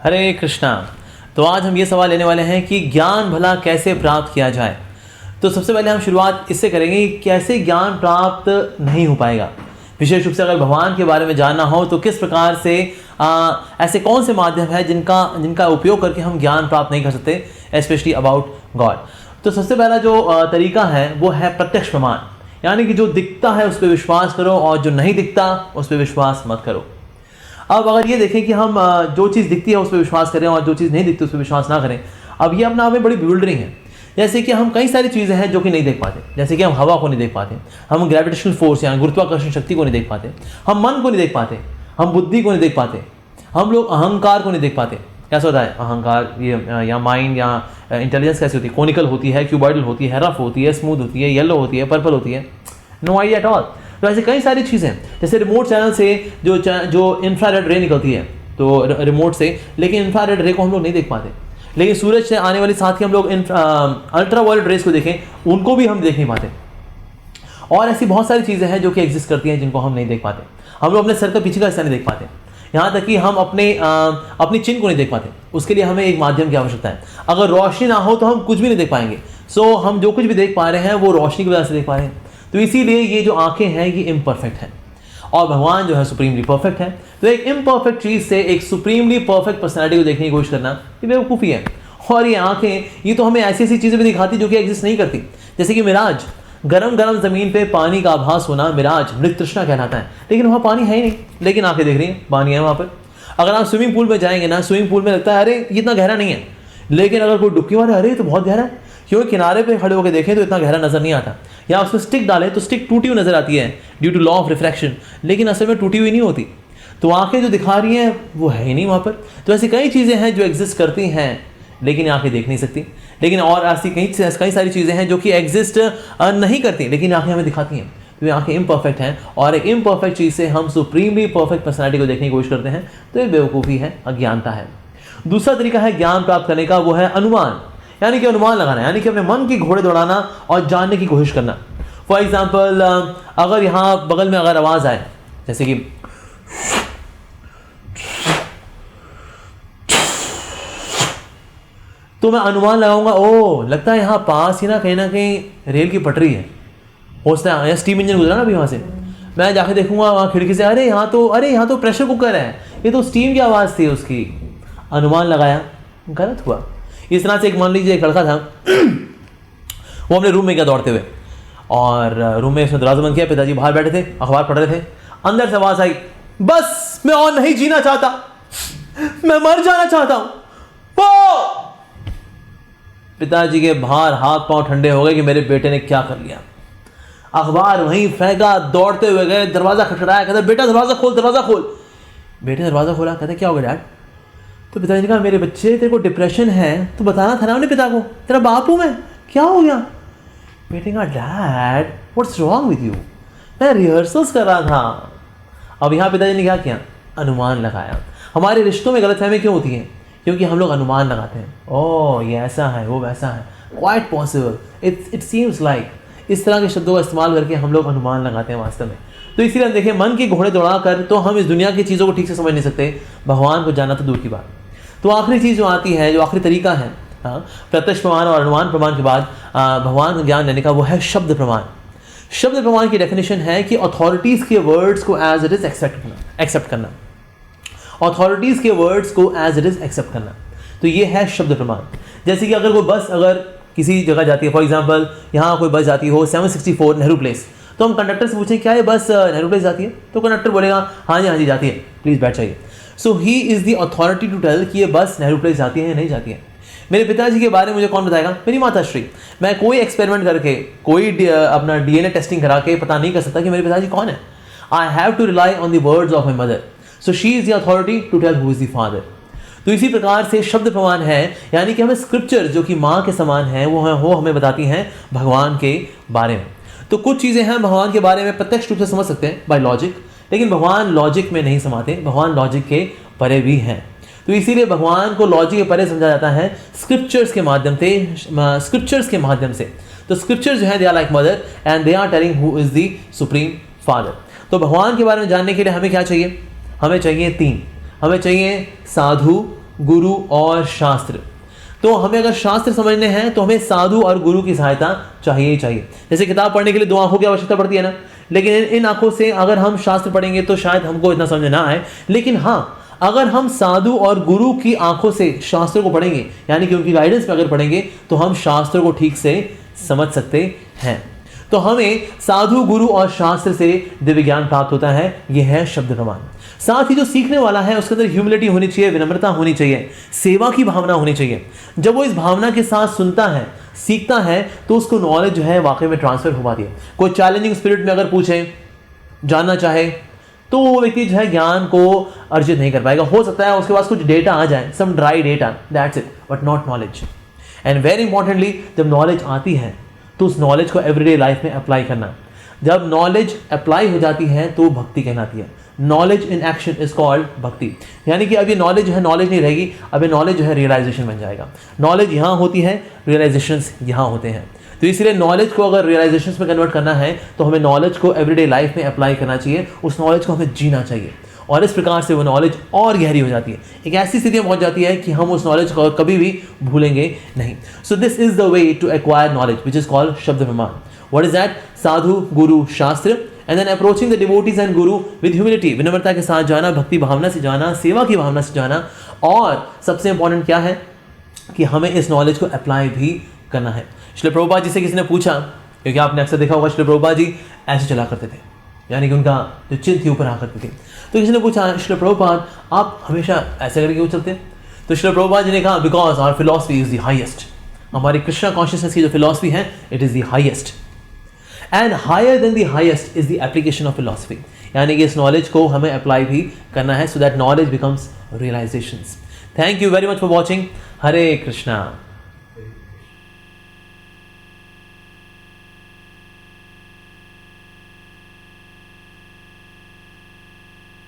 हरे कृष्णा। तो आज हम ये सवाल लेने वाले हैं कि ज्ञान भला कैसे प्राप्त किया जाए। तो सबसे पहले हम शुरुआत इससे करेंगे कि कैसे ज्ञान प्राप्त नहीं हो पाएगा। विशेष रूप से अगर भगवान के बारे में जानना हो तो किस प्रकार से ऐसे कौन से माध्यम है जिनका उपयोग करके हम ज्ञान प्राप्त नहीं कर सकते, स्पेशली अबाउट गॉड। तो सबसे पहला जो तरीका है वो है प्रत्यक्ष प्रमाण, यानी कि जो दिखता है उस पर विश्वास करो और जो नहीं दिखता उस पर विश्वास मत करो। अब अगर ये देखें कि हम जो चीज़ दिखती है उस पर विश्वास करें और जो चीज़ नहीं दिखती उस पर विश्वास ना करें, अब ये अपना आप में बड़ी बिल्डरिंग है। जैसे कि हम कई सारी चीज़ें हैं जो कि नहीं देख पाते, जैसे कि हम हवा को नहीं देख पाते, हम ग्रेविटेशनल फोर्स या गुरुत्वाकर्षण शक्ति को नहीं देख पाते, हम मन को नहीं देख पाते, हम बुद्धि को नहीं देख पाते, हम लोग अहंकार को नहीं देख पाते। कैसा होता है अहंकार, ये या माइंड या इंटेलिजेंस कैसी होती है, कोनिकल होती है, क्यूबॉइडल होती है, रफ होती है, स्मूथ होती है, येलो होती है, पर्पल होती है, नो आइडिया एट ऑल। तो ऐसे कई सारी चीज़ें, जैसे रिमोट चैनल से जो इंफ्रारेड रे निकलती है तो रिमोट से, लेकिन इंफ्रारेड रे को हम लोग नहीं देख पाते। लेकिन सूरज से आने वाली साथ ही हम लोग अल्ट्रा वायलेट रेस को देखें, उनको भी हम देख नहीं पाते। और ऐसी बहुत सारी चीज़ें हैं जो कि एग्जिस्ट करती हैं जिनको हम नहीं देख पाते। हम लोग अपने सर का पीछे का हिस्सा नहीं देख पाते, यहाँ तक कि हम अपनी चिन्ह को नहीं देख पाते। उसके लिए हमें एक माध्यम की आवश्यकता है। अगर रोशनी ना हो तो हम कुछ भी नहीं देख पाएंगे। सो हम जो कुछ भी देख पा रहे हैं वो रोशनी की वजह से देख पा रहे हैं। तो इसीलिए ये जो आंखें हैं ये इम्परफेक्ट हैं और भगवान जो है सुप्रीमली परफेक्ट है। तो एक इम्परफेक्ट चीज़ से एक सुप्रीमली परफेक्ट पर्सनैलिटी को देखने की कोशिश करना ये बेवकूफ़ी है। और ये आंखें ये तो हमें ऐसी ऐसी चीज़ें भी दिखाती जो कि एग्जिस्ट नहीं करती, जैसे कि मिराज, गरम गरम ज़मीन पे पानी का आभास होना मिराज, मृत तृष्णा कहलाता है। लेकिन वहाँ पानी है ही नहीं, लेकिन आंखें देख रही हैं पानी है वहाँ पर। अगर आप स्विमिंग पूल में जाएंगे ना, स्विमिंग पूल में लगता है अरे ये इतना गहरा नहीं है, लेकिन अगर कोई डुबकी मारे अरे तो बहुत गहरा है, क्योंकि किनारे पे खड़े होकर देखें तो इतना गहरा नजर नहीं आता। या उसमें स्टिक डालें तो स्टिक टूटी हुई नजर आती है due to law of refraction, लेकिन असल में टूटी हुई नहीं होती। तो आंखें जो दिखा रही हैं वो है ही नहीं वहाँ पर। तो ऐसी कई चीज़ें हैं जो एग्जिस्ट करती हैं लेकिन आंखें देख नहीं सकती। लेकिन और ऐसी कई सारी चीज़ें हैं जो कि एग्जिस्ट नहीं करती लेकिन आंखें हमें दिखाती हैं। तो ये आंखें इम्परफेक्ट हैं और एक इम्परफेक्ट चीज़ से हम सुप्रीमली परफेक्ट पर्सनैलिटी को देखने की कोशिश करते हैं। तो ये बेवकूफ़ी है, अज्ञानता है। दूसरा तरीका है ज्ञान प्राप्त करने का, वो है अनुमान, यानी कि अनुमान लगाना, यानी कि अपने मन की घोड़े दौड़ाना और जानने की कोशिश करना। फॉर एग्जाम्पल, अगर यहाँ बगल में अगर आवाज़ आए जैसे कि तो मैं अनुमान लगाऊंगा, ओ लगता है यहाँ पास ही ना कहीं रेल की पटरी है, हो सकता है या स्टीम इंजन गुजरा ना अभी वहाँ से। मैं जाके देखूंगा वहाँ खिड़की से, अरे यहाँ तो प्रेशर कुकर है, ये तो स्टीम की आवाज़ थी उसकी। अनुमान लगाया, गलत हुआ। इस तरह से एक मान लीजिए एक लड़का था वो अपने रूम में गया दौड़ते हुए और रूम में उसने दरवाजा बंद किया, पिताजी बाहर बैठे थे अखबार पढ़ रहे थे। अंदर से आवाज़ आई, बस मैं और नहीं जीना चाहता, मैं मर जाना चाहता हूं। पिताजी के बाहर हाथ पांव ठंडे हो गए कि मेरे बेटे ने क्या कर लिया। अखबार वहीं फेंका, दौड़ते हुए गए, दरवाजा खटखटाया, कहते बेटा दरवाजा खोल, दरवाजा खोल। बेटे ने दरवाजा खोला, कहते क्या हो गया डैड? तो पिताजी ने कहा मेरे बच्चे तेरे को डिप्रेशन है, तू बताना था ना अपने पिता को, तेरा बाप हूं मैं, क्या हो गया? बेटे ने कहा dad what's wrong with you, मैं रिहर्सल्स कर रहा था। अब यहाँ पिताजी ने क्या किया? अनुमान लगाया। हमारे रिश्तों में गलतफहमी क्यों होती है? क्योंकि हम लोग अनुमान लगाते हैं, ओह ये ऐसा है वो वैसा है, quite possible, it seems like, इस तरह के शब्दों का इस्तेमाल करके हम लोग अनुमान लगाते हैं वास्तव में। तो इसीलिए हम देखिए मन की घोड़े दौड़ा कर तो हम इस दुनिया की चीज़ों को ठीक से समझ नहीं सकते, भगवान को जानना तो दूर की बात। तो आखिरी चीज़ जो आती है, जो आखिरी तरीका है प्रत्यक्ष प्रमाण और अनुमान प्रमाण के बाद भगवान का ज्ञान लेने का, वो है शब्द प्रमाण। शब्द प्रमाण की डेफिनेशन है कि अथॉरिटीज़ के वर्ड्स को एज इट इज एक्सेप्ट करना, अथॉरिटीज़ के वर्ड्स को एज इट इज एक्सेप्ट करना। तो ये है शब्द प्रमाण। जैसे कि अगर कोई बस अगर किसी जगह जाती है, फॉर एग्जांपल यहाँ कोई बस जाती हो 764 नेहरू प्लेस, तो हम कंडक्टर से पूछें क्या ये बस नेहरू प्लेस जाती है? तो कंडक्टर बोलेगा हाँ जी जाती है, प्लीज़ बैठ जाइए। So he is the authority to tell कि ये बस नेहरू प्लेस जाती है या नहीं जाती है। मेरे पिताजी के बारे में मुझे कौन बताएगा? मेरी माताश्री। मैं कोई एक्सपेरिमेंट करके, कोई अपना DNA टेस्टिंग करा के पता नहीं कर सकता कि मेरे पिताजी कौन है। I have to rely on the words of my mother, so she is the authority to tell who is the father. तो इसी प्रकार से शब्द प्रमाण है, यानी कि हमें स्क्रिप्चर जो कि माँ के समान है वो हमें बताती हैं भगवान के बारे में। तो कुछ चीज़ें हैं भगवान के बारे में प्रत्यक्ष रूप से समझ सकते हैं बाय लॉजिक, लेकिन भगवान लॉजिक में नहीं समाते, भगवान लॉजिक के परे भी हैं। तो इसीलिए भगवान को लॉजिक के परे समझा जाता है स्क्रिप्चर्स के माध्यम से। तो स्क्रिप्चर्स जो है they are like mother and they are telling who is the supreme father. तो भगवान के बारे में जानने के लिए हमें क्या चाहिए? हमें चाहिए तीन, हमें चाहिए साधु, गुरु और शास्त्र। तो हमें अगर शास्त्र समझने हैं तो हमें साधु और गुरु की सहायता चाहिए ही चाहिए। जैसे किताब पढ़ने के लिए 2 आंखों की आवश्यकता पड़ती है ना, लेकिन इन आंखों से अगर हम शास्त्र पढ़ेंगे तो शायद हमको इतना समझ ना आए। लेकिन हाँ, अगर हम साधु और गुरु की आंखों से शास्त्रों को पढ़ेंगे, यानी कि उनकी गाइडेंस में अगर पढ़ेंगे, तो हम शास्त्रों को ठीक से समझ सकते हैं। तो हमें साधु, गुरु और शास्त्र से दिव्य ज्ञान प्राप्त होता है। यह है शब्द प्रमाण। साथ ही जो सीखने वाला है उसके अंदर ह्यूमिलिटी होनी चाहिए, विनम्रता होनी चाहिए, सेवा की भावना होनी चाहिए। जब वो इस भावना के साथ सुनता है, सीखता है, तो उसको नॉलेज जो है वाकई में ट्रांसफर हो पाती है। कोई चैलेंजिंग स्पिरिट में अगर पूछे, जानना चाहे, तो वो व्यक्ति जो है ज्ञान को अर्जित नहीं कर पाएगा। हो सकता है उसके पास कुछ डेटा आ जाए, some dry data, that's it, but not knowledge. And very importantly, जब नॉलेज आती है तो उस नॉलेज को एवरीडे लाइफ में अप्लाई करना। जब नॉलेज अप्लाई हो जाती है तो भक्ति कहलाती है। Knowledge in action is called भक्ति। यानी कि अब ये नॉलेज जो है नॉलेज नहीं रहेगी, अब ये नॉलेज जो है रियलाइजेशन बन जाएगा। नॉलेज यहाँ होती है, रियलाइजेशंस यहाँ होते हैं। तो इसलिए नॉलेज को अगर रियलाइजेशंस में कन्वर्ट करना है तो हमें नॉलेज को एवरीडे लाइफ में अप्लाई करना चाहिए, उस नॉलेज को हमें जीना चाहिए, और इस प्रकार से वो नॉलेज और गहरी हो जाती है। एक ऐसी स्थिति में पहुंच जाती है कि हम उस नॉलेज को कभी भी भूलेंगे नहीं। So this is the way to acquire knowledge which is called शब्द प्रमाण। What is that? Sadhu, guru, shastra, and then approaching the devotees and guru with humility, विनम्रता के साथ जाना, भक्ति भावना से जाना, सेवा की भावना से जाना, और सबसे इंपॉर्टेंट क्या है कि हमें इस नॉलेज को अप्लाई भी करना है। श्रील प्रभुपाद जी से किसी ने पूछा, क्योंकि आपने अक्सर देखा होगा श्रील प्रभुपाद जी ऐसे चला करते थे, यानी कि उनका जो चिन्ह थी ऊपर आ करती थी। तो किसी ने पूछा, श्रील प्रभुपाद आप हमेशा ऐसे करके क्यों चलते हैं? तो श्रील प्रभुपाद जी ने कहा, because our philosophy is the highest. हमारी कृष्णा कॉन्शियसनेस की जो फिलॉसफी है, it is the highest, and higher than the highest is the application of philosophy. यानी कि इस नॉलेज को हमें अप्लाई भी करना है, so that knowledge becomes realisations. Thank you very much for watching. Hare Krishna.